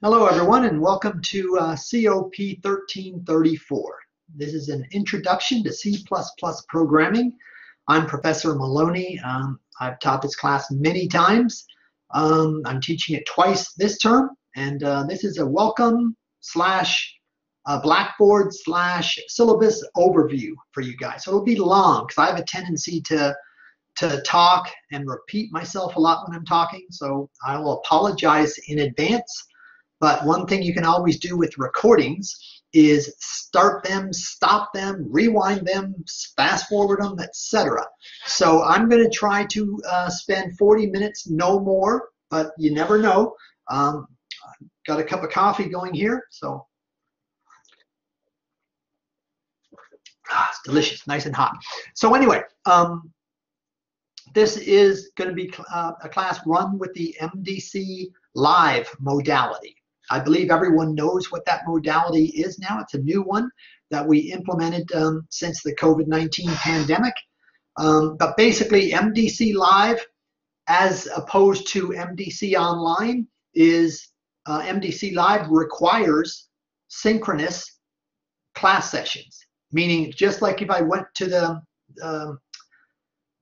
Hello everyone and welcome to COP1334. This is an introduction to C++ programming. I'm Professor Maloney. I've taught this class many times. I'm teaching it twice this term, and this is a welcome slash Blackboard slash syllabus overview for you guys. So it'll be long because I have a tendency to talk and repeat myself a lot when I'm talking, so I will apologize in advance. But one thing you can always do with recordings is start them, stop them, rewind them, fast forward them, etc. So I'm going to try to spend 40 minutes, no more, but you never know. Got a cup of coffee going here, so it's delicious, nice and hot. So anyway, this is going to be a class run with the MDC Live modality. I believe everyone knows what that modality is now. It's a new one that we implemented since the COVID-19 pandemic. But basically, MDC Live, as opposed to MDC Online, is MDC Live requires synchronous class sessions. Meaning, just like if I went to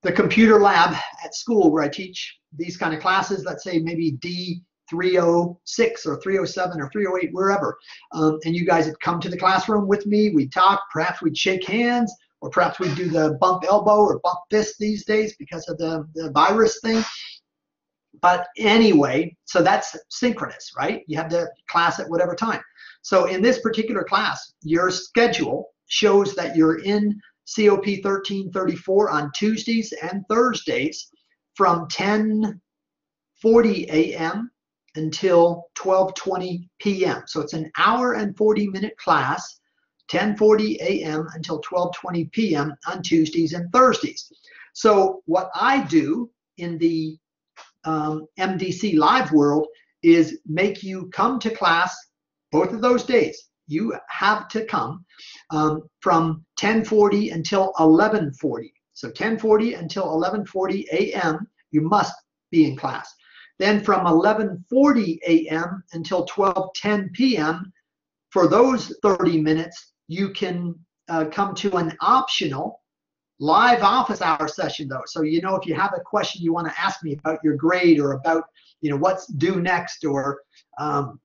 the computer lab at school where I teach these kind of classes, let's say maybe D306 or 307 or 308, wherever, and you guys would come to the classroom with me, we'd talk, perhaps we'd shake hands, or perhaps we'd do the bump elbow or bump fist these days because of the virus thing. But anyway, so that's synchronous, right? You have the class at whatever time. So in this particular class, your schedule shows that you're in COP1334 on Tuesdays and Thursdays from 10:40 a.m. until 12:20 p.m. So it's an hour and 40-minute class, 10:40 a.m. until 12:20 p.m. on Tuesdays and Thursdays. So what I do in the MDC Live world is make you come to class both of those days. You have to come from 10:40 until 11:40. So 10:40 until 11:40 a.m. you must be in class. Then from 11:40 a.m. until 12:10 p.m. for those 30 minutes, you can come to an optional live office hour session though. So if you have a question you want to ask me about your grade or about what's due next or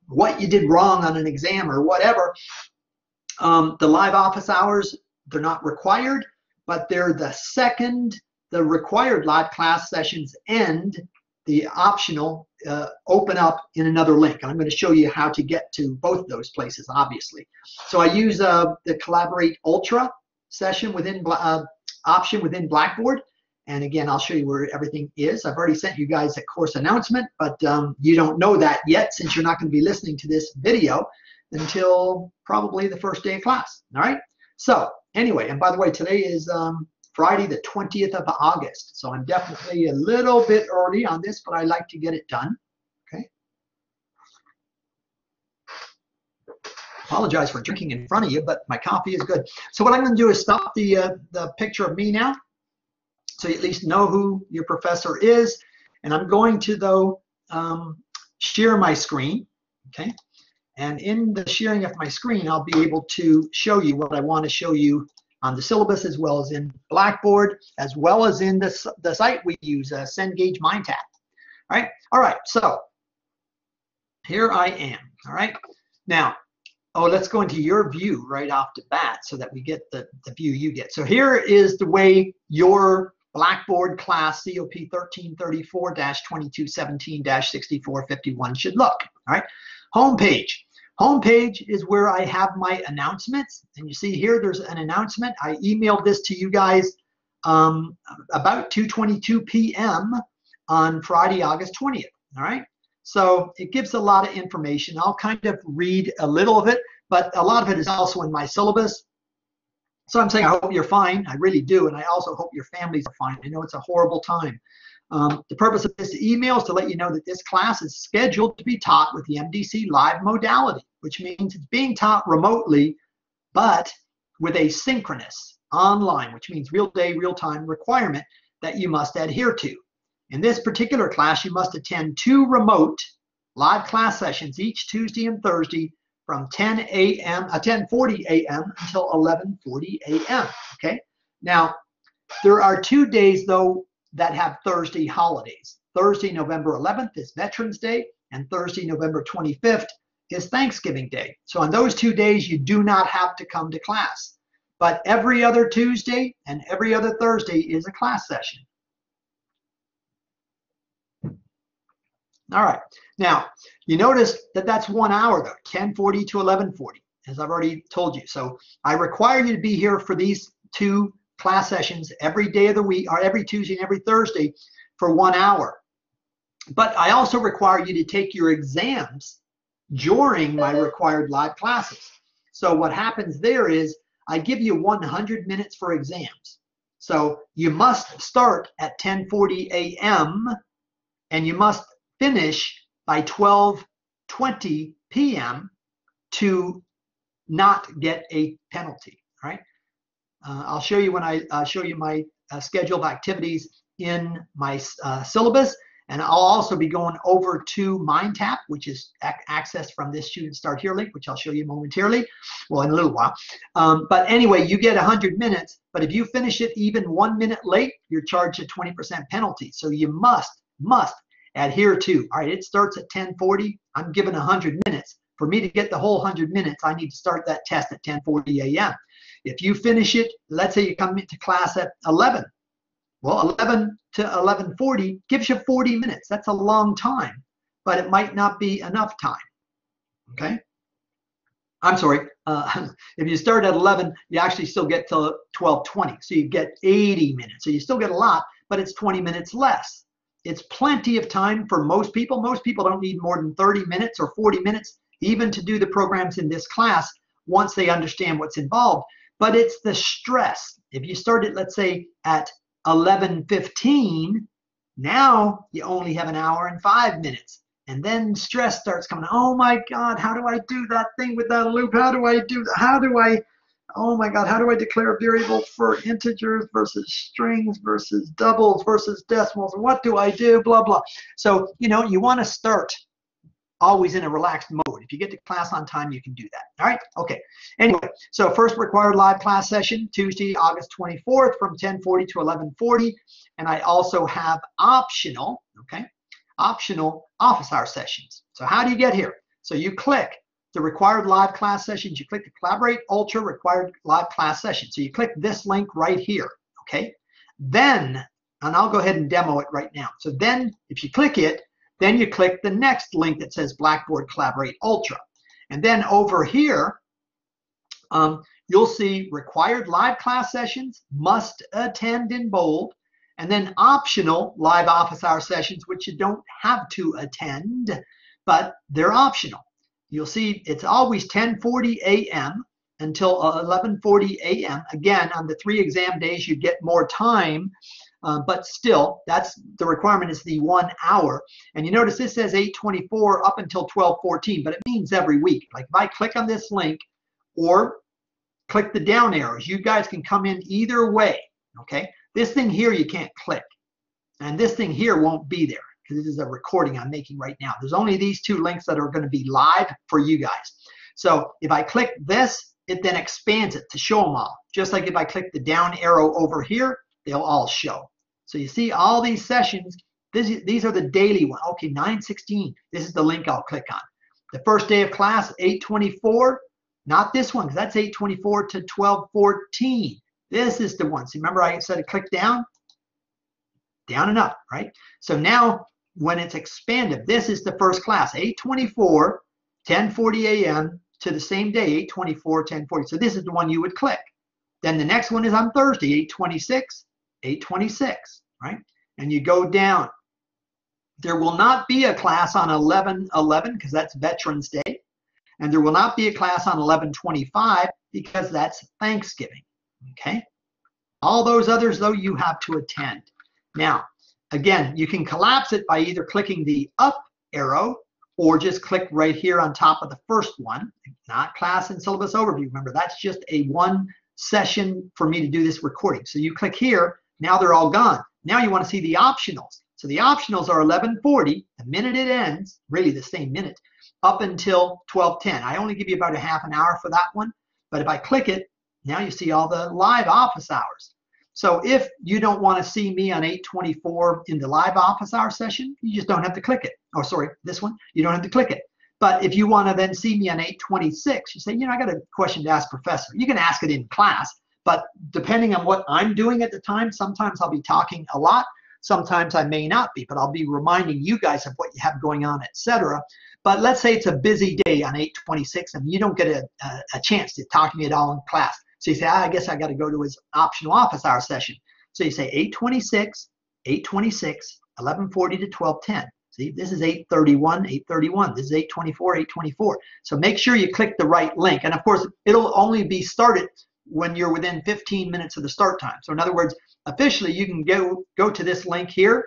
what you did wrong on an exam or whatever, the live office hours, they're not required, but they're the required live class sessions end. The optional open up in another link. And I'm going to show you how to get to both of those places, obviously. So I use the Collaborate Ultra session option within Blackboard. And again, I'll show you where everything is. I've already sent you guys a course announcement, but you don't know that yet since you're not going to be listening to this video until probably the first day of class. All right. So anyway, and by the way, today is Friday, the 20th of August. So I'm definitely a little bit early on this, but I like to get it done. Okay. Apologize for drinking in front of you, but my coffee is good. So what I'm going to do is stop the picture of me now, so you at least know who your professor is. And I'm going to, though, share my screen. Okay. And in the sharing of my screen, I'll be able to show you what I want to show you on the syllabus, as well as in Blackboard, as well as in the site we use, Cengage MindTap. All right, so here I am. All right, now, let's go into your view right off the bat so that we get the view you get. So here is the way your Blackboard class COP1334-2217-6451 should look. All right, homepage. Homepage is where I have my announcements, and you see here there's an announcement. I emailed this to you guys about 2:22 p.m. on Friday, August 20th. All right, so it gives a lot of information. I'll kind of read a little of it, but a lot of it is also in my syllabus. So I'm saying I hope you're fine. I really do, and I also hope your families are fine. I know it's a horrible time. The purpose of this email is to let you know that this class is scheduled to be taught with the MDC Live modality, which means it's being taught remotely, but with a synchronous online, which means real day, real time requirement that you must adhere to. In this particular class, you must attend 2 remote live class sessions each Tuesday and Thursday from 10:40 a.m. until 11:40 a.m. Okay. Now, there are 2 days though that have Thursday holidays. Thursday, November 11th is Veterans Day, and Thursday, November 25th is Thanksgiving Day. So on those 2 days, you do not have to come to class. But every other Tuesday and every other Thursday is a class session. All right. Now, you notice that that's 1 hour though, 10:40 to 11:40, as I've already told you. So I require you to be here for these 2 class sessions every day of the week, or every Tuesday and every Thursday for 1 hour. But I also require you to take your exams during my required live classes. So what happens there is I give you 100 minutes for exams. So you must start at 10:40 a.m. and you must finish by 12:20 p.m. to not get a penalty. All right. I'll show you when I show you my schedule of activities in my syllabus, and I'll also be going over to MindTap, which is accessed from this Student Start Here link, which I'll show you momentarily, well, in a little while. But anyway, you get 100 minutes, but if you finish it even 1 minute late, you're charged a 20% penalty. So you must adhere to. All right, it starts at 10:40. I'm given 100 minutes. For me to get the whole 100 minutes, I need to start that test at 10:40 a.m. If you finish it, let's say you come into class at 11. Well, 11 to 11:40 gives you 40 minutes. That's a long time, but it might not be enough time. Okay? I'm sorry. If you start at 11, you actually still get to 12:20. So you get 80 minutes. So you still get a lot, but it's 20 minutes less. It's plenty of time for most people. Most people don't need more than 30 minutes or 40 minutes even to do the programs in this class once they understand what's involved. But it's the stress. If you started, let's say, at 11:15, now you only have an hour and 5 minutes. And then stress starts coming. Oh my God, how do I do that thing with that loop? How do I do that? Oh my God, how do I declare a variable for integers versus strings versus doubles versus decimals? What do I do? Blah, blah. So, you want to start always in a relaxed mode. If you get to class on time, you can do that. All right? Okay. Anyway, so first required live class session, Tuesday, August 24th from 10:40 to 11:40. And I also have optional office hour sessions. So how do you get here? So you click the required live class sessions. You click the Collaborate Ultra required live class session. So you click this link right here. Okay. Then, and I'll go ahead and demo it right now. So then if you click it, then you click the next link that says Blackboard Collaborate Ultra. And then over here, you'll see required live class sessions, must attend in bold, and then optional live office hour sessions, which you don't have to attend, but they're optional. You'll see it's always 10:40 a.m. until 11:40 a.m. Again, on the 3 exam days, you get more time. But still, that's the requirement is the 1 hour. And you notice this says 8:24 up until 12:14, but it means every week. Like if I click on this link or click the down arrows, you guys can come in either way, okay? This thing here you can't click, and this thing here won't be there because this is a recording I'm making right now. There's only these 2 links that are going to be live for you guys. So if I click this, it then expands it to show them all. Just like if I click the down arrow over here, they'll all show. So you see all these sessions, these are the daily ones. Okay, 9:16, this is the link I'll click on. The first day of class, 8:24, not this one, because that's 8:24 to 12:14. This is the one. So remember I said click down and up, right? So now when it's expanded, this is the first class, 8:24, 10:40 a.m. to the same day, 8:24, 10:40. So this is the one you would click. Then the next one is on Thursday, 8:26. 8:26, right? And you go down. There will not be a class on 11/11 because that's Veterans Day. And there will not be a class on 11/25 because that's Thanksgiving, okay? All those others, though, you have to attend. Now, again, you can collapse it by either clicking the up arrow or just click right here on top of the first one, not class and syllabus overview. Remember, that's just a 1 session for me to do this recording. So you click here. Now they're all gone. Now you want to see the optionals. So the optionals are 11:40, the minute it ends, really the same minute, up until 12:10. I only give you about a half an hour for that one, but if I click it, now you see all the live office hours. So if you don't want to see me on 8:24 in the live office hour session, you just don't have to click it. Oh, sorry, this one, you don't have to click it. But if you want to then see me on 8:26, you say, you know, I got a question to ask Professor. You can ask it in class, but depending on what I'm doing at the time, sometimes I'll be talking a lot, sometimes I may not be, but I'll be reminding you guys of what you have going on, etc. But let's say it's a busy day on 8:26 and you don't get a chance to talk to me at all in class. So you say, I guess I got to go to his optional office hour session. So you say 8:26, 8:26, 11:40 to 12:10. See, this is 8:31, 8:31. This is 8:24, 8:24. So make sure you click the right link. And of course, it'll only be started when you're within 15 minutes of the start time. So in other words, officially, you can go to this link here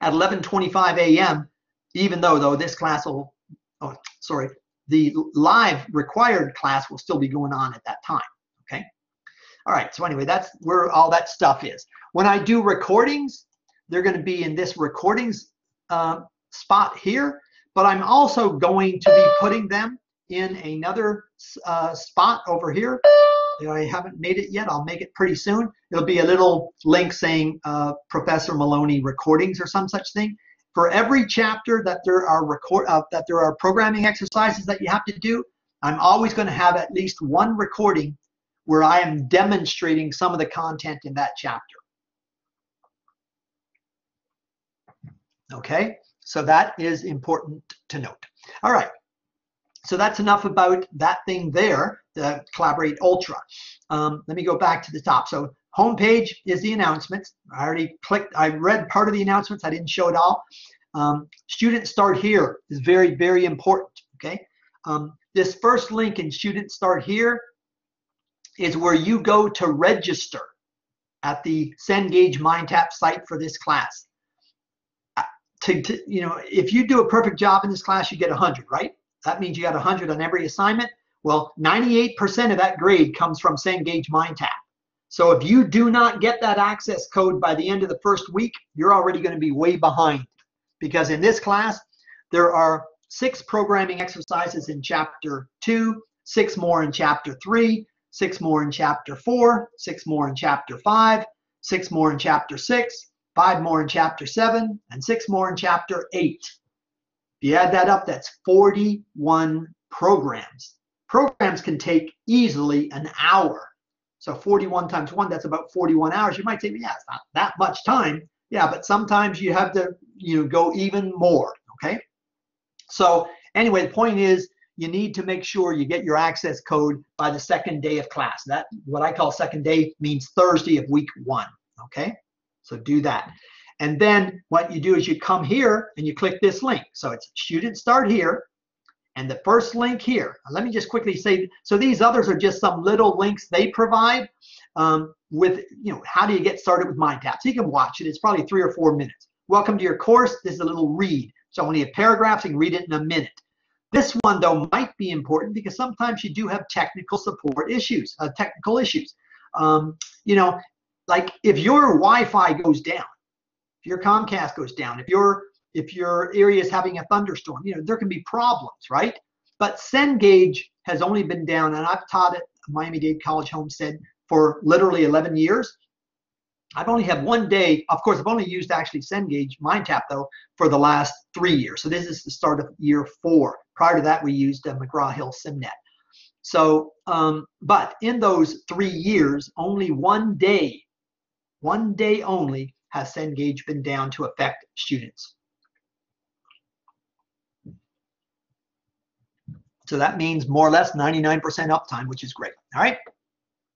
at 11:25 a.m., even though this class will, oh, sorry, the live required class will still be going on at that time, okay? All right, so anyway, that's where all that stuff is. When I do recordings, they're going to be in this recordings spot here, but I'm also going to be putting them in another spot over here. I haven't made it yet. I'll make it pretty soon. It'll be a little link saying Professor Maloney recordings or some such thing. For every chapter that there are programming exercises that you have to do, I'm always going to have at least one recording where I am demonstrating some of the content in that chapter. Okay, so that is important to note. All right, so that's enough about that thing there, the Collaborate Ultra. Let me go back to the top. So homepage is the announcements. I already clicked, I read part of the announcements. I didn't show it all. Student Start Here is very, very important, okay? This first link in Student Start Here is where you go to register at the Cengage MindTap site for this class. You know, if you do a perfect job in this class, you get 100, right? That means you got 100 on every assignment. Well, 98% of that grade comes from Cengage MindTap. So if you do not get that access code by the end of the first week, you're already going to be way behind. Because in this class, there are 6 programming exercises in Chapter 2, 6 more in Chapter 3, 6 more in Chapter 4, 6 more in Chapter 5, 6 more in Chapter 6, 5 more in Chapter 7, and 6 more in Chapter 8. If you add that up, that's 41 programs. Programs can take easily an hour. So 41 times 1, that's about 41 hours. You might say, yeah, it's not that much time. Yeah, but sometimes you have to, go even more, okay? So anyway, the point is you need to make sure you get your access code by the second day of class. That, what I call second day, means Thursday of week 1, okay? So do that. And then what you do is you come here and you click this link. So it's Student Start Here. And the first link here, let me just quickly say, so these others are just some little links they provide with, how do you get started with MindTap? So you can watch it. It's probably 3 or 4 minutes. Welcome to your course. This is a little read. So only a paragraph, you can read it in a minute. This one, though, might be important because sometimes you do have technical support issues, technical issues. Like if your Wi-Fi goes down, if your Comcast goes down, if your area is having a thunderstorm, there can be problems, right? But Cengage has only been down, and I've taught at Miami-Dade College Homestead for literally 11 years. I've only had one day, of course, I've only used actually Cengage MindTap, though, for the last 3 years. So this is the start of year 4. Prior to that, we used McGraw-Hill SimNet. So, but in those 3 years, only one day only has Cengage been down to affect students. So that means more or less 99% uptime, which is great. All right.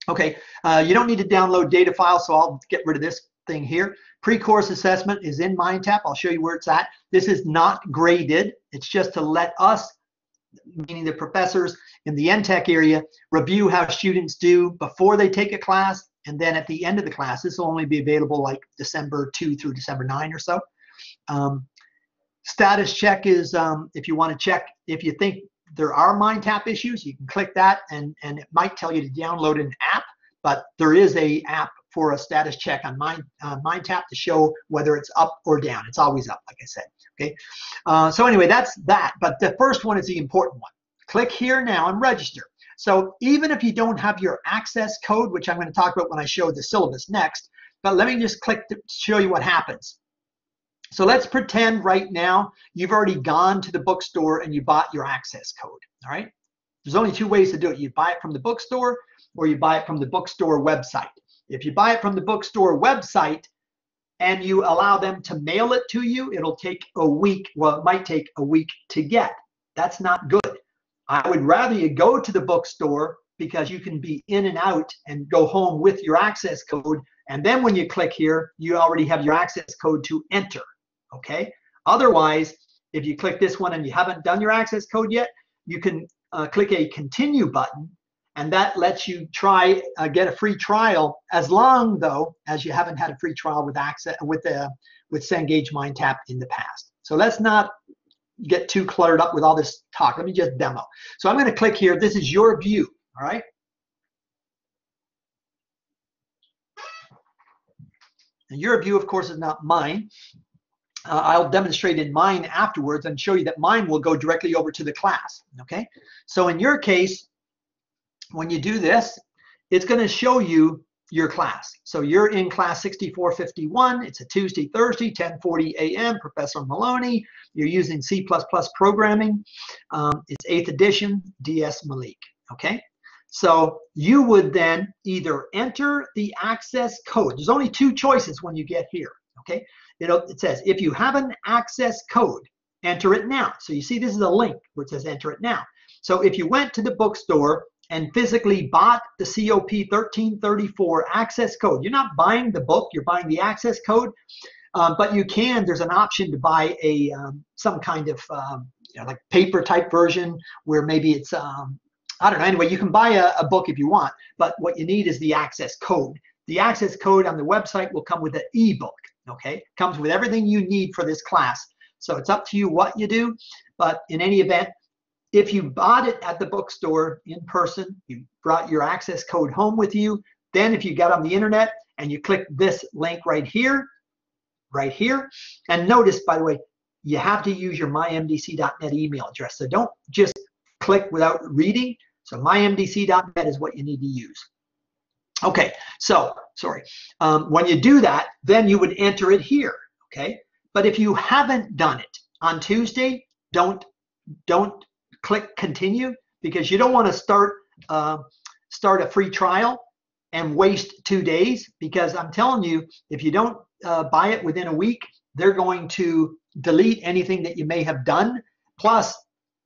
Okay. You don't need to download data files, so I'll get rid of this thing here. Pre-course assessment is in MindTap. I'll show you where it's at. This is not graded. It's just to let us, meaning the professors in the NTech area, review how students do before they take a class, and then at the end of the class. This will only be available like December 2 through December 9 or so. Status check is if you want to check if you think there are MindTap issues, you can click that, and it might tell you to download an app, but there is an app for a status check on MindTap to show whether it's up or down. It's always up, like I said. Okay. So anyway, that's that. But the first one is the important one. Click here now and register. So even if you don't have your access code, which I'm going to talk about when I show the syllabus next, but let me just click to show you what happens. So let's pretend right now you've already gone to the bookstore and you bought your access code. All right. There's only two ways to do it. You buy it from the bookstore or you buy it from the bookstore website. If you buy it from the bookstore website and you allow them to mail it to you, it'll take a week. Well, it might take a week to get. That's not good. I would rather you go to the bookstore because you can be in and out and go home with your access code. And then when you click here, you already have your access code to enter. Okay. Otherwise, if you click this one and you haven't done your access code yet, you can click a continue button, and that lets you try get a free trial as long though as you haven't had a free trial with Cengage MindTap in the past. So let's not get too cluttered up with all this talk. Let me just demo. So I'm going to click here. This is your view. All right. And your view, of course, is not mine. I'll demonstrate in mine afterwards and show you that mine will go directly over to the class. Okay. So in your case, when you do this, it's going to show you your class. So you're in class 6451. It's a Tuesday, Thursday, 1040 a.m. Professor Maloney. You're using C++ programming. It's 8th edition, DS Malik. Okay. So you would then either enter the access code. There's only two choices when you get here. Okay. It says, if you have an access code, enter it now. So you see this is a link where it says enter it now. So if you went to the bookstore and physically bought the COP1334 access code, you're not buying the book, you're buying the access code, but you can, there's an option to buy a some kind of like paper type version where maybe it's, I don't know, anyway, you can buy a book if you want, but what you need is the access code. The access code on the website will come with an ebook. Okay, comes with everything you need for this class. So it's up to you what you do. But in any event, if you bought it at the bookstore in person, you brought your access code home with you. Then if you got on the internet and you click this link right here, and notice, by the way, you have to use your mymdc.net email address. So don't just click without reading. So mymdc.net is what you need to use. Okay, so sorry. When you do that, then you would enter it here. Okay, but if you haven't done it on Tuesday, don't click continue, because you don't want to start a free trial and waste 2 days. Because I'm telling you, if you don't buy it within a week, they're going to delete anything that you may have done. Plus,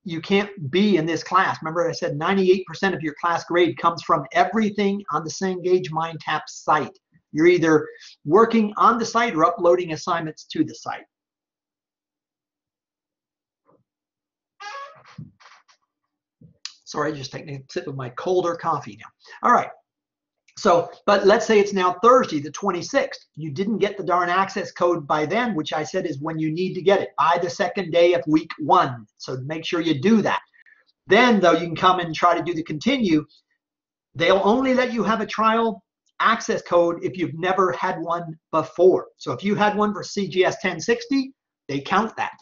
you can't be in this class. Remember I said 98% of your class grade comes from everything on the Cengage MindTap site. You're either working on the site or uploading assignments to the site. Sorry, just taking a sip of my colder coffee now. All right. So, but let's say it's now Thursday, the 26th. You didn't get the darn access code by then, which I said is when you need to get it, by the second day of week 1. So make sure you do that. Then, though, you can come and try to do the continue. They'll only let you have a trial access code if you've never had one before. So if you had one for CGS 1060, they count that.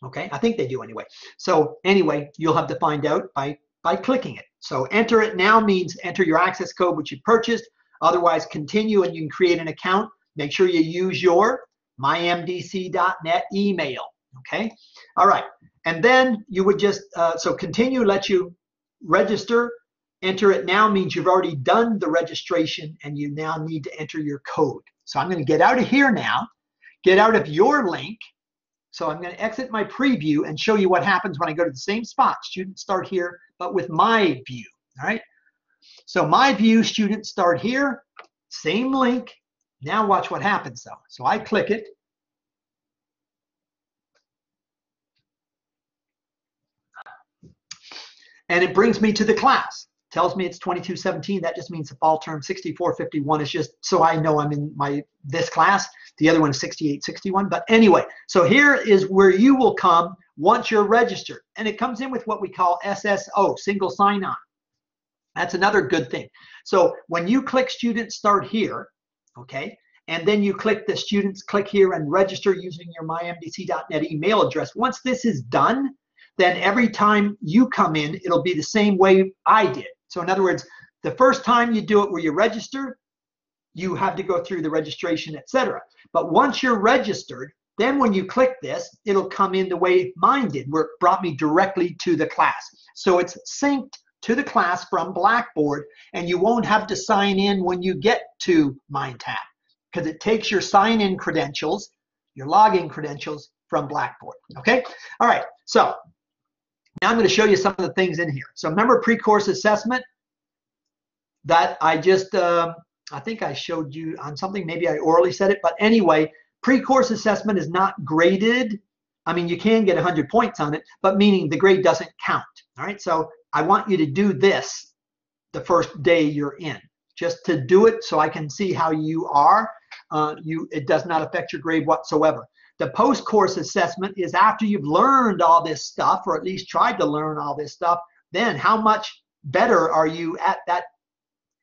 Okay, I think they do anyway. So anyway, you'll have to find out by clicking it. So enter it now means enter your access code which you purchased. Otherwise, continue and you can create an account. Make sure you use your mymdc.net email. Okay, all right. And then you would just, so continue lets you register. Enter it now means you've already done the registration and you now need to enter your code. So I'm going to get out of here now, get out of your link. So I'm going to exit my preview and show you what happens when I go to the same spot. Students start here, but with my view. All right. So my view, students start here, same link. Now watch what happens though. So I click it. And it brings me to the class. Tells me it's 2217. That just means the fall term. 6451 is just so I know I'm in this class. The other one is 6861. But anyway, so here is where you will come once you're registered. And it comes in with what we call SSO, single sign-on. That's another good thing. So when you click Student Start here, okay, and then you click the students, click here and register using your mymdc.net email address. Once this is done, then every time you come in, it'll be the same way I did. So in other words, the first time you do it where you register, you have to go through the registration, etc. But once you're registered, then when you click this, it'll come in the way mine did, where it brought me directly to the class. So it's synced to the class from Blackboard, and you won't have to sign in when you get to MindTap, because it takes your sign-in credentials, your login credentials from Blackboard, okay? All right, so now I'm going to show you some of the things in here. So remember pre-course assessment that I just, I think I showed you on something, maybe I orally said it, but anyway, pre-course assessment is not graded. I mean, you can get 100 points on it, but meaning the grade doesn't count, all right? So I want you to do this the first day you're in, just to do it so I can see how you are. It does not affect your grade whatsoever. The post-course assessment is after you've learned all this stuff, or at least tried to learn all this stuff, then how much better are you at that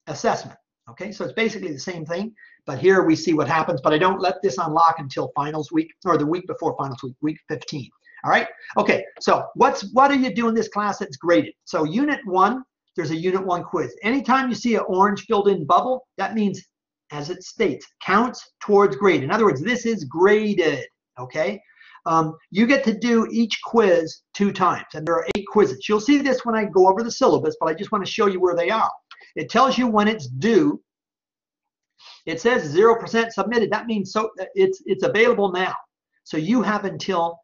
assessment? Okay, so it's basically the same thing, but here we see what happens, but I don't let this unlock until finals week, or the week before finals week, week 15. All right, okay, so what are you doing this class that's graded? So unit 1, there's a unit 1 quiz. Anytime you see an orange filled in bubble, that means, as it states, counts towards grade. In other words, this is graded, okay? You get to do each quiz 2 times, and there are 8 quizzes. You'll see this when I go over the syllabus, but I just want to show you where they are. It tells you when it's due. It says 0% submitted. That means so it's available now. So you have until,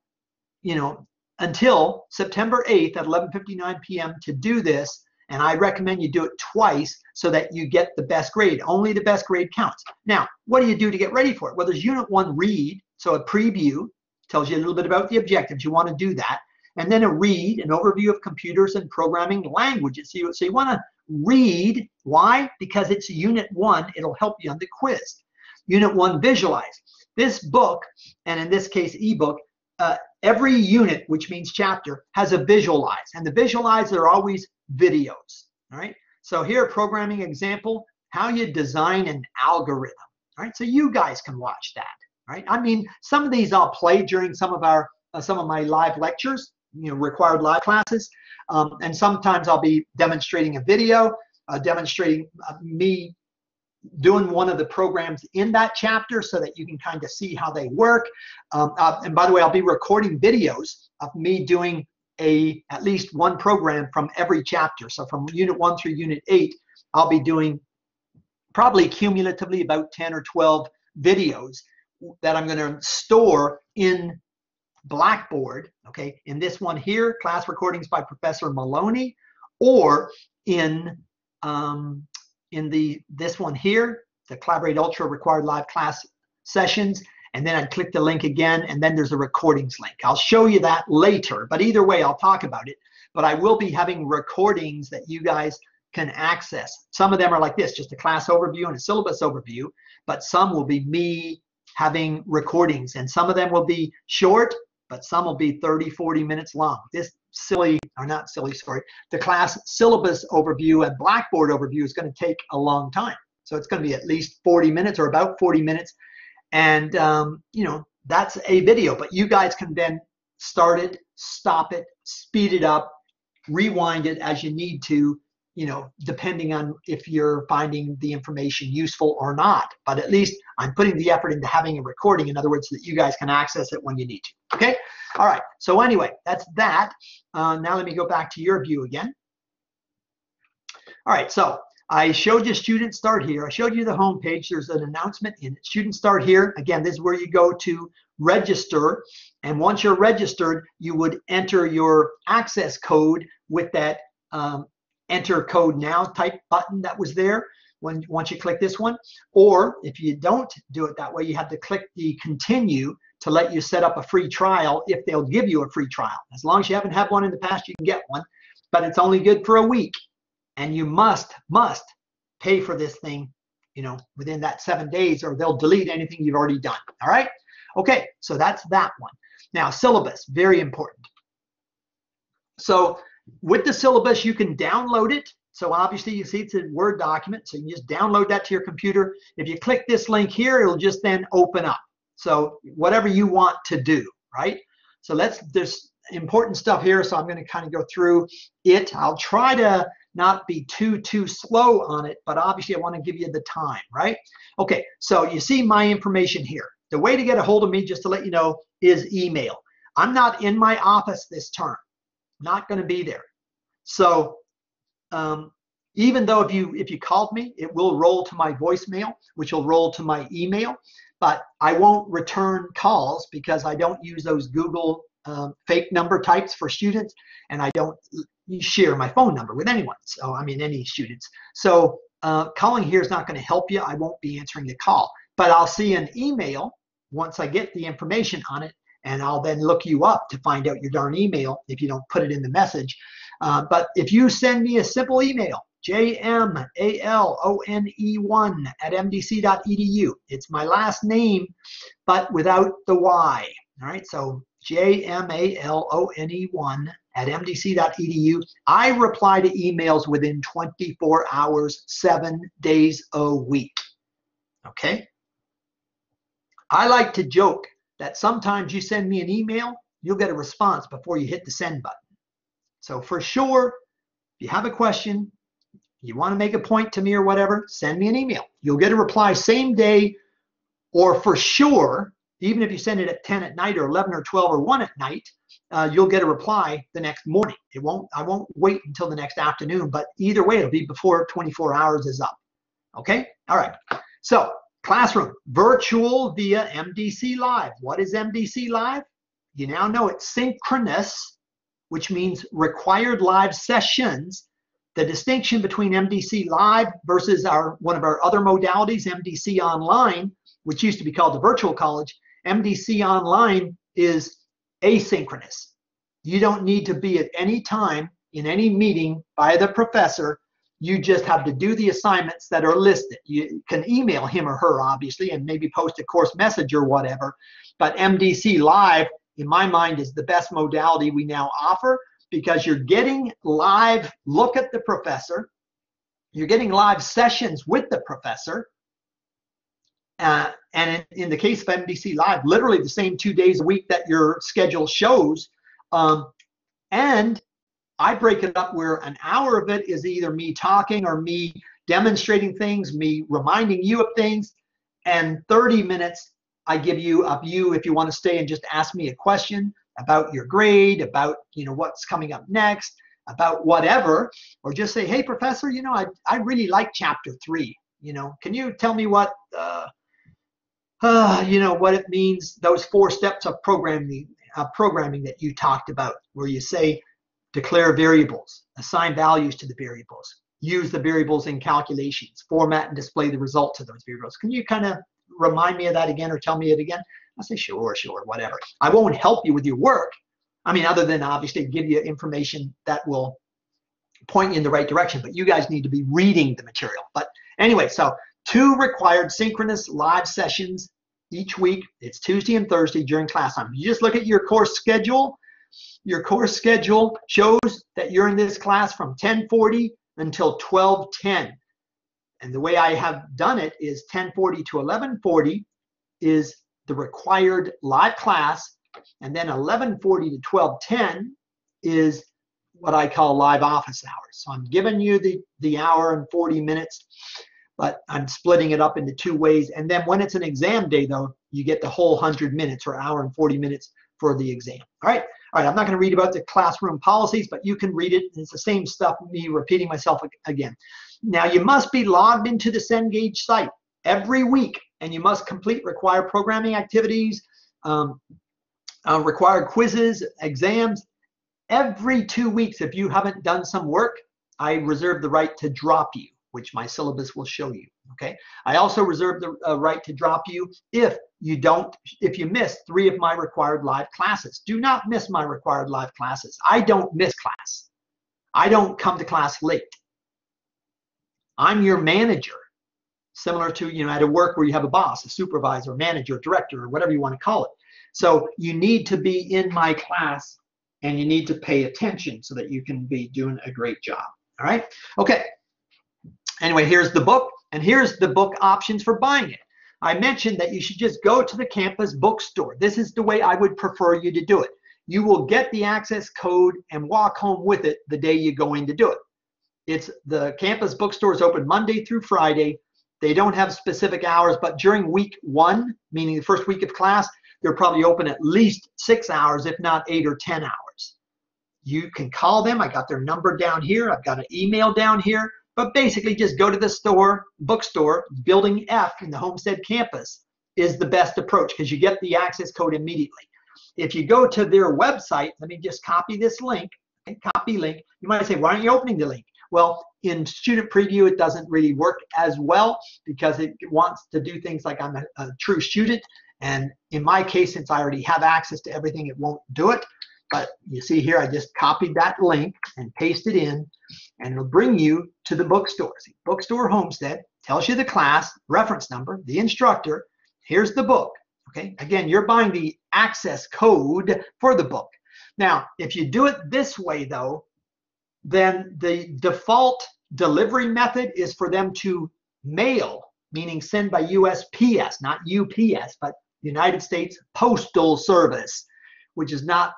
until September 8th at 11:59 p.m. to do this, and I recommend you do it twice so that you get the best grade. Only the best grade counts. Now, what do you do to get ready for it? Well, there's Unit 1 read, so a preview tells you a little bit about the objectives. You want to do that. And then a read, an overview of computers and programming languages. So you want to read. Why? Because it's Unit 1. It'll help you on the quiz. Unit 1 visualize. This book, and in this case ebook, every unit, which means chapter, has a visualize. And the visualize are always videos. All right. So here, programming example, how you design an algorithm. All right. So you guys can watch that. Right. I mean, some of these I'll play during some of my live lectures, required live classes. And sometimes I'll be demonstrating a video, demonstrating me doing one of the programs in that chapter so that you can kind of see how they work. And by the way, I'll be recording videos of me doing at least one program from every chapter. So from Unit 1 through Unit 8, I'll be doing probably cumulatively about 10 or 12 videos that I'm going to store in Blackboard, okay, in this one here, class recordings by Professor Maloney, or in this one here, the Collaborate Ultra required live class sessions, and then I'd click the link again, and then there's a recordings link. I'll show you that later, but either way, I'll talk about it. But I will be having recordings that you guys can access. Some of them are like this, just a class overview and a syllabus overview, but some will be me having recordings, and some of them will be short, but some will be 30, 40 minutes long. This the class syllabus overview and Blackboard overview is going to take a long time. So it's going to be at least 40 minutes or about 40 minutes. And, that's a video, but you guys can then start it, stop it, speed it up, rewind it as you need to, depending on if you're finding the information useful or not. But at least I'm putting the effort into having a recording, in other words, so that you guys can access it when you need to. Okay? All right. So anyway, that's that. Now let me go back to your view again. All right. So I showed you Student Start here. I showed you the home page. There's an announcement in it. Student Start here. Again, this is where you go to register. And once you're registered, you would enter your access code with that enter code now type button that was there once you click this one. Or if you don't do it that way, you have to click the continue to let you set up a free trial if they'll give you a free trial. As long as you haven't had one in the past, you can get one, but it's only good for a week. And you must pay for this thing, within that 7 days, or they'll delete anything you've already done. All right. Okay. So that's that one. Now, syllabus, very important. So with the syllabus, you can download it So obviously you see it's a Word document, so you can just download that to your computer. If you click this link here, it'll just then open up. So whatever you want to do, right? So there's important stuff here, so I'm going to kind of go through it. I'll try to not be too slow on it, but obviously I want to give you the time, right? Okay, so you see my information here. The way to get a hold of me, just to let you know, is email. I'm not in my office this term. Not going to be there. So even though if you called me, it will roll to my voicemail, which will roll to my email, but I won't return calls because I don't use those Google fake number types for students, and I don't share my phone number with anyone. So I mean any students. So calling here is not going to help you. I won't be answering the call, but I'll see an email once I get the information on it, and I'll then look you up to find out your darn email if you don't put it in the message. But if you send me a simple email, jmalone1@mdc.edu. It's my last name, but without the Y. All right, so jmalone1@mdc.edu. I reply to emails within 24 hours, 7 days a week. Okay? I like to joke that sometimes you send me an email, you'll get a response before you hit the send button. So for sure, if you have a question, you want to make a point to me or whatever, send me an email. You'll get a reply same day, or for sure, even if you send it at 10 at night or 11 or 12 or 1 at night, you'll get a reply the next morning. I won't wait until the next afternoon, but either way, it'll be before 24 hours is up. Okay? All right. So classroom, virtual via MDC Live. What is MDC Live? You now know it's synchronous, which means required live sessions. The distinction between MDC Live versus one of our other modalities, MDC Online, which used to be called the virtual college, MDC Online is asynchronous. You don't need to be at any time in any meeting by the professor. You just have to do the assignments that are listed. You can email him or her, obviously, and maybe post a course message or whatever. But MDC Live, in my mind, is the best modality we now offer, because you're getting live look at the professor. You're getting live sessions with the professor. And in the case of MDC Live, literally the same 2 days a week that your schedule shows. And I break it up where an hour of it is either me talking or me demonstrating things, me reminding you of things, and 30 minutes I give you of you if you want to stay and just ask me a question about your grade, about what's coming up next, about whatever, or just say, hey professor, I really like chapter 3. Can you tell me what what it means, those 4 steps of programming that you talked about, where you say declare variables, assign values to the variables, use the variables in calculations, format and display the results of those variables. Can you kind of remind me of that again or tell me it again? I say, sure, whatever. I won't help you with your work. I mean, other than obviously give you information that will point you in the right direction, but you guys need to be reading the material. But anyway, so 2 required synchronous live sessions each week. It's Tuesday and Thursday during class time. You just look at your course schedule. Your course schedule shows that you're in this class from 1040 until 1210. And the way I have done it is 1040 to 1140 is the required live class, and then 1140 to 1210 is what I call live office hours. So I'm giving you the hour and 40 minutes, but I'm splitting it up into 2 ways. And then when it's an exam day, though, you get the whole 100 minutes or hour and 40 minutes for the exam. All right. I'm not going to read about the classroom policies, but you can read it. It's the same stuff, me repeating myself again. Now, you must be logged into the Cengage site every week, and you must complete required programming activities, required quizzes, exams. Every 2 weeks, if you haven't done some work, I reserve the right to drop you, which my syllabus will show you. Okay. I also reserve the right to drop you if you miss 3 of my required live classes. Do not miss my required live classes. I don't miss class. I don't come to class late. I'm your manager, similar to, at a work where you have a boss, a supervisor, manager, director, or whatever you want to call it. So you need to be in my class and you need to pay attention so that you can be doing a great job. All right. Okay. Anyway, here's the book, and here's the book options for buying it. I mentioned that you should just go to the campus bookstore. This is the way I would prefer you to do it. You will get the access code and walk home with it the day you're going to do it. It's the campus bookstore is open Monday through Friday. They don't have specific hours, but during week 1, meaning the first week of class, they're probably open at least 6 hours, if not 8 or 10 hours. You can call them. I got their number down here. I've got an email down here. But basically, just go to the store, bookstore, Building F in the Homestead Campus is the best approach because you get the access code immediately. If you go to their website, let me just copy this link. Okay, copy link. You might say, why aren't you opening the link? Well, in student preview, it doesn't really work as well because it wants to do things like I'm a true student. And in my case, since I already have access to everything, it won't do it. But you see here, I just copied that link and pasted in, and it'll bring you to the bookstore. See, bookstore Homestead tells you the class, reference number, the instructor. Here's the book. Okay, again, you're buying the access code for the book. Now, if you do it this way, though, then the default delivery method is for them to mail, meaning send by USPS, not UPS, but United States Postal Service, which is not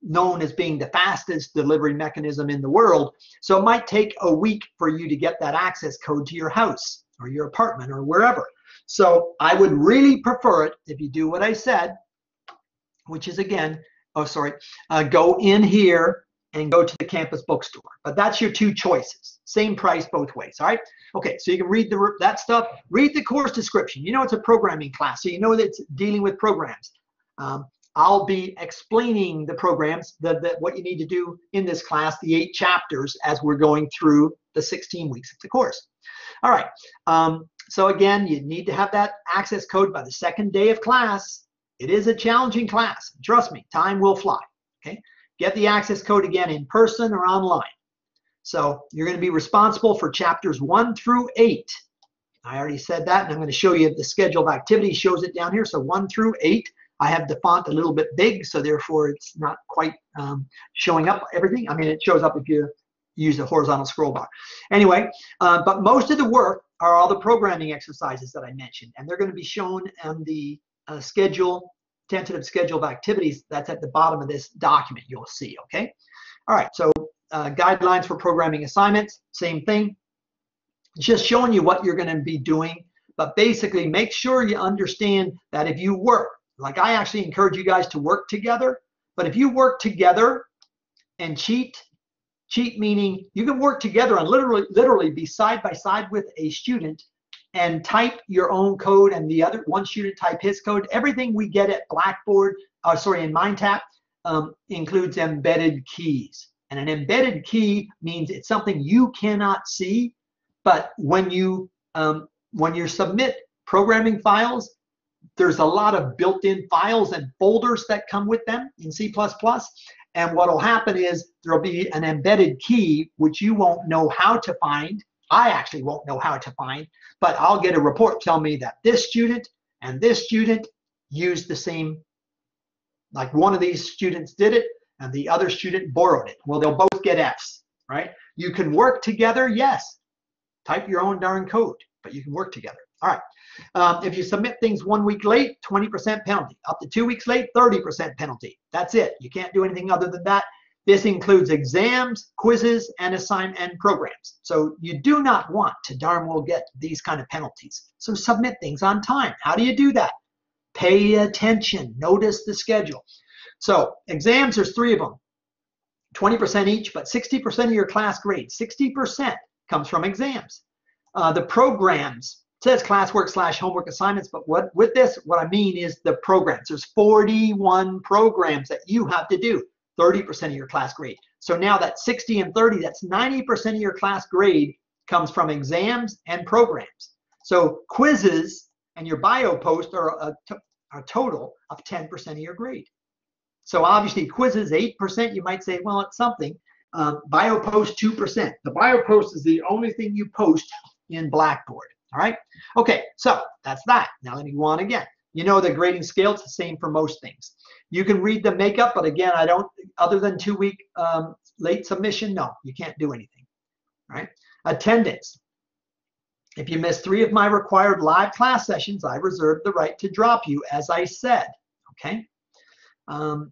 known as being the fastest delivery mechanism in the world. So it might take a week for you to get that access code to your house or your apartment or wherever. So I would really prefer it if you do what I said, which is again, go in here and go to the campus bookstore. But that's your two choices. Same price both ways, all right? Okay, so you can read that stuff. Read the course description. You know it's a programming class, so you know that it's dealing with programs. I'll be explaining the programs, what you need to do in this class, the 8 chapters, as we're going through the 16 weeks of the course. All right, so again, you need to have that access code by the 2nd day of class. It is a challenging class. Trust me, time will fly, okay? Get the access code again in person or online. So you're going to be responsible for chapters 1 through 8. I already said that, and I'm going to show you the schedule of activities, shows it down here. So 1 through 8. I have the font a little bit big, so therefore it's not quite showing up everything. I mean, it shows up if you use the horizontal scroll bar. Anyway, but most of the work are all the programming exercises that I mentioned, and they're going to be shown on the tentative schedule of activities that's at the bottom of this document you'll see, okay? All right, so guidelines for programming assignments, same thing. Just showing you what you're going to be doing, but basically make sure you understand that if you work, like I actually encourage you guys to work together, but if you work together and cheat meaning you can work together and literally be side by side with a student and type your own code and the other one student type his code. Everything we get at Blackboard, in MindTap, includes embedded keys. And an embedded key means it's something you cannot see, but when you submit programming files, there's a lot of built-in files and folders that come with them in C++. And what will happen is there'll be an embedded key which you won't know how to find. I actually won't know how to find, but I'll get a report tell me that this student and this student used the same, like one of these students did it and the other student borrowed it. Well, they'll both get Fs, right? You can work together, yes. Type your own darn code, but you can work together. All right. If you submit things 1 week late, 20% penalty. Up to 2 weeks late, 30% penalty. That's it. You can't do anything other than that. This includes exams, quizzes, and assignment and programs. So you do not want to darn well get these kind of penalties. So submit things on time. How do you do that? Pay attention. Notice the schedule. So exams, there's 3 of them. 20% each, but 60% of your class grade. 60% comes from exams. The programs, says classwork / homework assignments, but what I mean is the programs. There's 41 programs that you have to do, 30% of your class grade. So now that 60 and 30, that's 90% of your class grade comes from exams and programs. So quizzes and your bio post are a total of 10% of your grade. So obviously quizzes, 8%, you might say, well, it's something. Bio post, 2%. The bio post is the only thing you post in Blackboard. All right. Okay, so that's that. Now let me go on again. You know the grading scale, it's the same for most things. You can read the makeup, but again, I don't, other than 2 week late submission, no, you can't do anything. All right. Attendance. If you miss 3 of my required live class sessions, I reserve the right to drop you, as I said. Okay.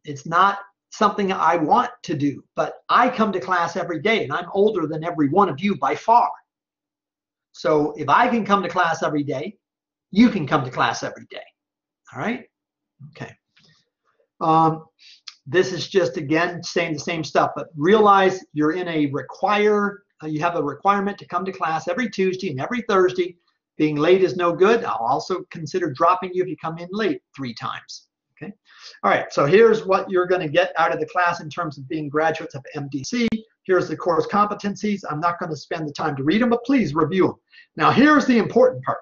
It's not something I want to do, but I come to class every day, and I'm older than every one of you by far. So if I can come to class every day, you can come to class every day. All right. Okay. This is just, again, saying the same stuff, but realize you're in a you have a requirement to come to class every Tuesday and every Thursday. Being late is no good. I'll also consider dropping you if you come in late 3 times. Okay. All right. So here's what you're going to get out of the class in terms of being graduates of MDC. Here's the course competencies. I'm not going to spend the time to read them, but please review them. Now, here's the important part.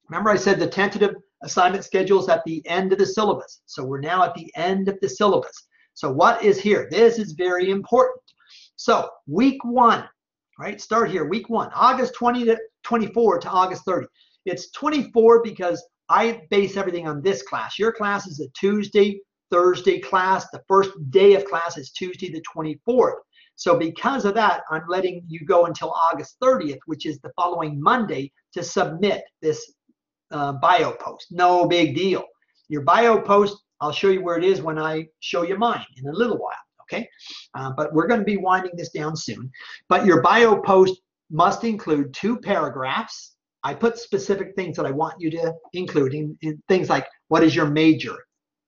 Remember I said the tentative assignment schedule is at the end of the syllabus. So we're now at the end of the syllabus. So what is here? This is very important. So week 1, right? Start here, week 1, August 20 to 24 to August 30. It's 24 because I base everything on this class. Your class is a Tuesday, Thursday class. The first day of class is Tuesday the 24th. So because of that, I'm letting you go until August 30th, which is the following Monday, to submit this bio post. No big deal. Your bio post, I'll show you where it is when I show you mine in a little while. Okay, but we're going to be winding this down soon. But your bio post must include 2 paragraphs. I put specific things that I want you to include in things like, what is your major?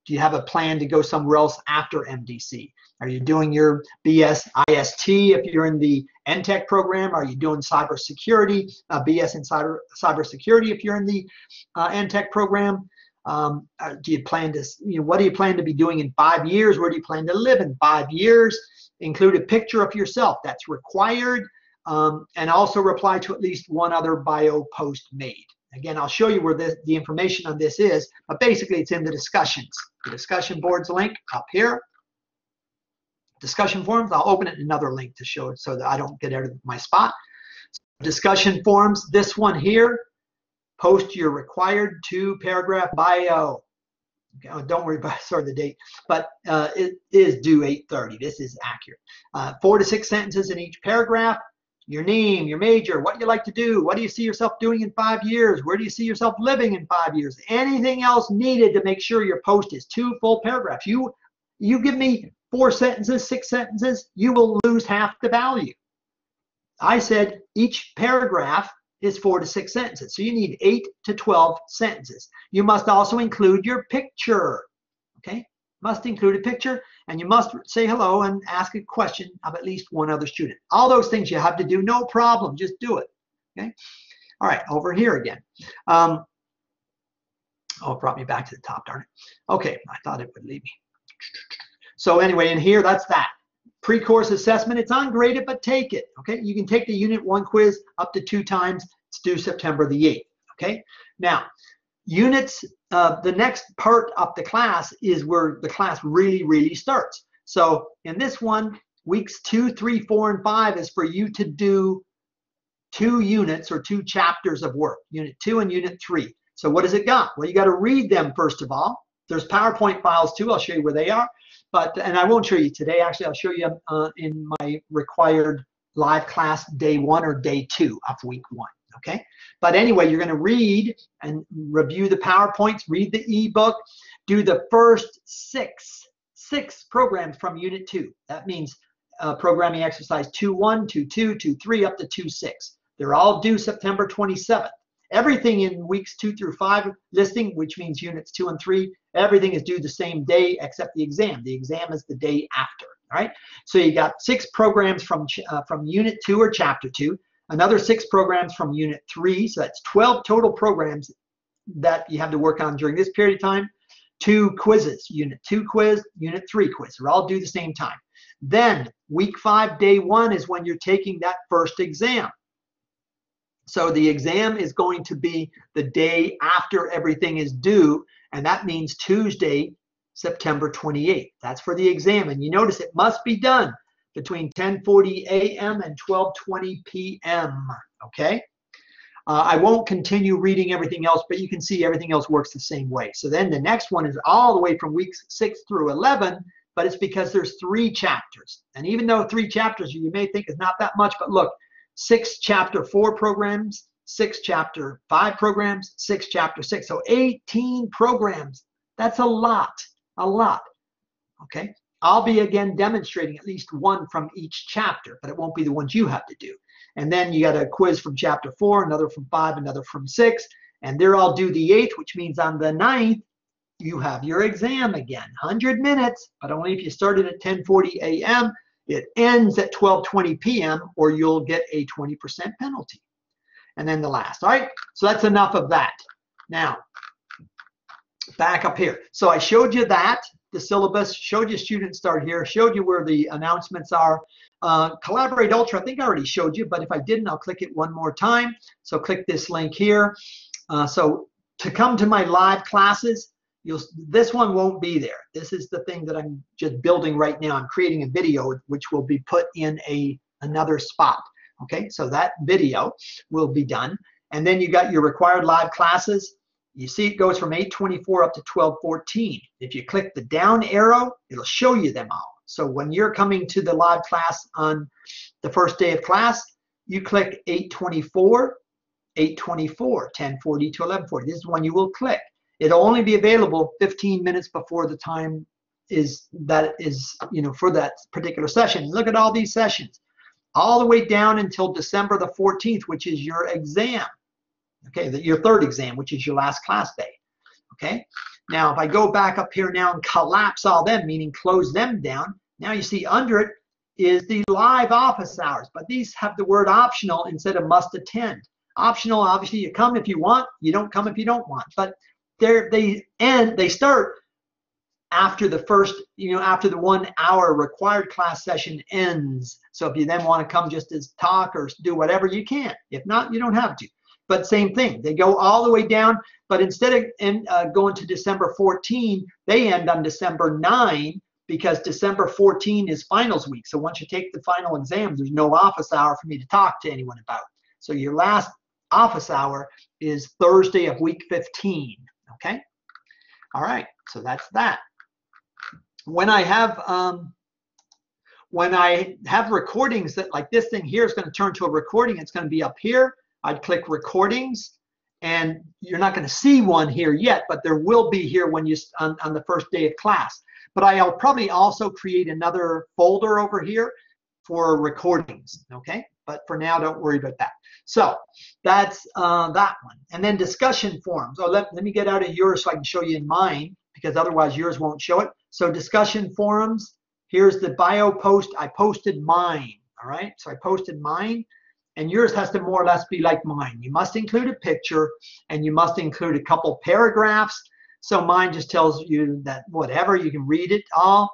Do you have a plan to go somewhere else after MDC? Are you doing your BS IST if you're in the NTech program? Are you doing cybersecurity, BS in cybersecurity if you're in the NTech program? Do you plan to, what do you plan to be doing in 5 years? Where do you plan to live in 5 years? Include a picture of yourself. That's required. And also reply to at least 1 other bio post made. Again, I'll show you where the information on this is, but basically it's in the discussions. The discussion boards link up here. Discussion forums, I'll open it in another link to show it so that I don't get out of my spot. Discussion forums, this one here, post your required 2-paragraph bio. Okay, oh, don't worry about the date, but it is due 8:30. This is accurate. 4 to 6 sentences in each paragraph. Your name, your major, what you like to do, what do you see yourself doing in 5 years, where do you see yourself living in 5 years, anything else needed to make sure your post is 2 full paragraphs. You give me 4 sentences, 6 sentences, you will lose half the value. I said each paragraph is 4 to 6 sentences, so you need 8 to 12 sentences. You must also include your picture, okay? Must include a picture, and you must say hello and ask a question of at least 1 other student. All those things you have to do, no problem, just do it, okay? All right, over here again. Oh, it brought me back to the top, darn it. Okay, I thought it would leave me. So anyway, in here, that's that. Pre-course assessment, it's ungraded, but take it, okay? You can take the Unit 1 quiz up to 2 times. It's due September the 8th, okay? Now, units, the next part of the class is where the class really starts. So in this one, weeks 2, 3, 4, and 5 is for you to do 2 units or 2 chapters of work, Unit 2 and Unit 3. So what does it got? Well, you got to read them first of all. There's PowerPoint files too. I'll show you where they are. And I won't show you today. Actually, I'll show you in my required live class day 1 or day 2 of week 1. Okay. But anyway, you're going to read and review the PowerPoints, read the ebook, do the first six programs from Unit 2. That means programming exercise 2.1, 2.2, 2.3, up to 2.6. They're all due September 27th. Everything in weeks 2 through 5 listing, which means units 2 and 3, everything is due the same day except the exam. The exam is the day after. All right. So you got 6 programs from Unit 2 or Chapter 2. Another 6 programs from Unit 3, so that's 12 total programs that you have to work on during this period of time. 2 quizzes, Unit 2 quiz, Unit 3 quiz. They're all due the same time. Then week 5, day 1 is when you're taking that first exam. So the exam is going to be the day after everything is due, and that means Tuesday, September 28th. That's for the exam, and you notice it must be done between 10:40 a.m. and 12:20 p.m. Okay? I won't continue reading everything else, but you can see everything else works the same way. So then the next one is all the way from weeks 6 through 11, but it's because there's 3 chapters. And even though 3 chapters you may think is not that much, but look, 6 chapter 4 programs, 6 chapter 5 programs, 6 chapter 6. So 18 programs. That's a lot, okay? I'll be again demonstrating at least one from each chapter, but it won't be the ones you have to do. And then you got a quiz from chapter 4, another from 5, another from 6, and they're all due the 8th, which means on the 9th, you have your exam again. 100 minutes, but only if you started at 10:40 a.m. It ends at 12:20 p.m. or you'll get a 20% penalty. And then the last, all right? So that's enough of that. Now, back up here. So I showed you that, the syllabus, showed you Student Start here, showed you where the announcements are. Collaborate Ultra, I think I already showed you, but if I didn't, I'll click it one more time. So click this link here. So to come to my live classes, this one won't be there. This is the thing that I'm just building right now. I'm creating a video which will be put in another spot. Okay, so that video will be done. And then you got your required live classes. You see it goes from 8:24 up to 12:14. If you click the down arrow, it'll show you them all. So when you're coming to the live class on the first day of class, you click 8:24, 8:24, 10:40 to 11:40. This is when you will click. It'll only be available 15 minutes before the time is for that particular session. Look at all these sessions, all the way down until December the 14th, which is your exam. Okay, your third exam, which is your last class day. Okay, now if I go back up here now and collapse all them, meaning close them down, now you see under it is the live office hours, but these have the word optional instead of must attend. Optional, obviously, you come if you want, you don't come if you don't want, but they start after the first, after the 1 hour required class session ends. So if you then want to come just as talk or do whatever, you can. If not, you don't have to. But same thing, they go all the way down, but instead of going to December 14, they end on December 9 because December 14 is finals week. So once you take the final exam, there's no office hour for me to talk to anyone about. So your last office hour is Thursday of week 15. Okay, all right, so that's that. When I have recordings that, like this thing here is going to turn to a recording, it's going to be up here. I'd click recordings, and you're not going to see one here yet, but there will be here when you on the first day of class. But I'll probably also create another folder over here for recordings. Okay, but for now, don't worry about that. So that's that one. And then discussion forums. Oh, let me get out of yours so I can show you in mine, because otherwise yours won't show it. So discussion forums, here's the bio post. I posted mine, all right? So I posted mine, and yours has to more or less be like mine. You must include a picture, and you must include a couple paragraphs. So mine just tells you that whatever, you can read it all.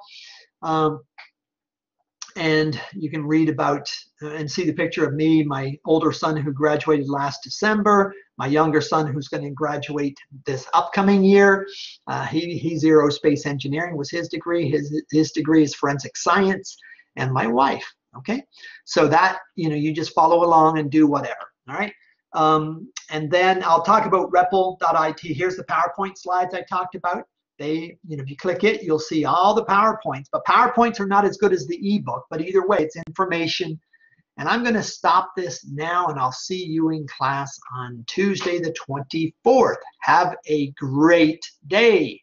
And you can read about and see the picture of me, my older son who graduated last December, my younger son who's going to graduate this upcoming year. He's aerospace engineering was his degree. His degree is forensic science, and my wife. Okay, so that, you just follow along and do whatever. All right. And then I'll talk about repl.it. Here's the PowerPoint slides I talked about. If you click it, you'll see all the PowerPoints, but PowerPoints are not as good as the ebook, but either way, it's information. And I'm going to stop this now, and I'll see you in class on Tuesday the 24th. Have a great day.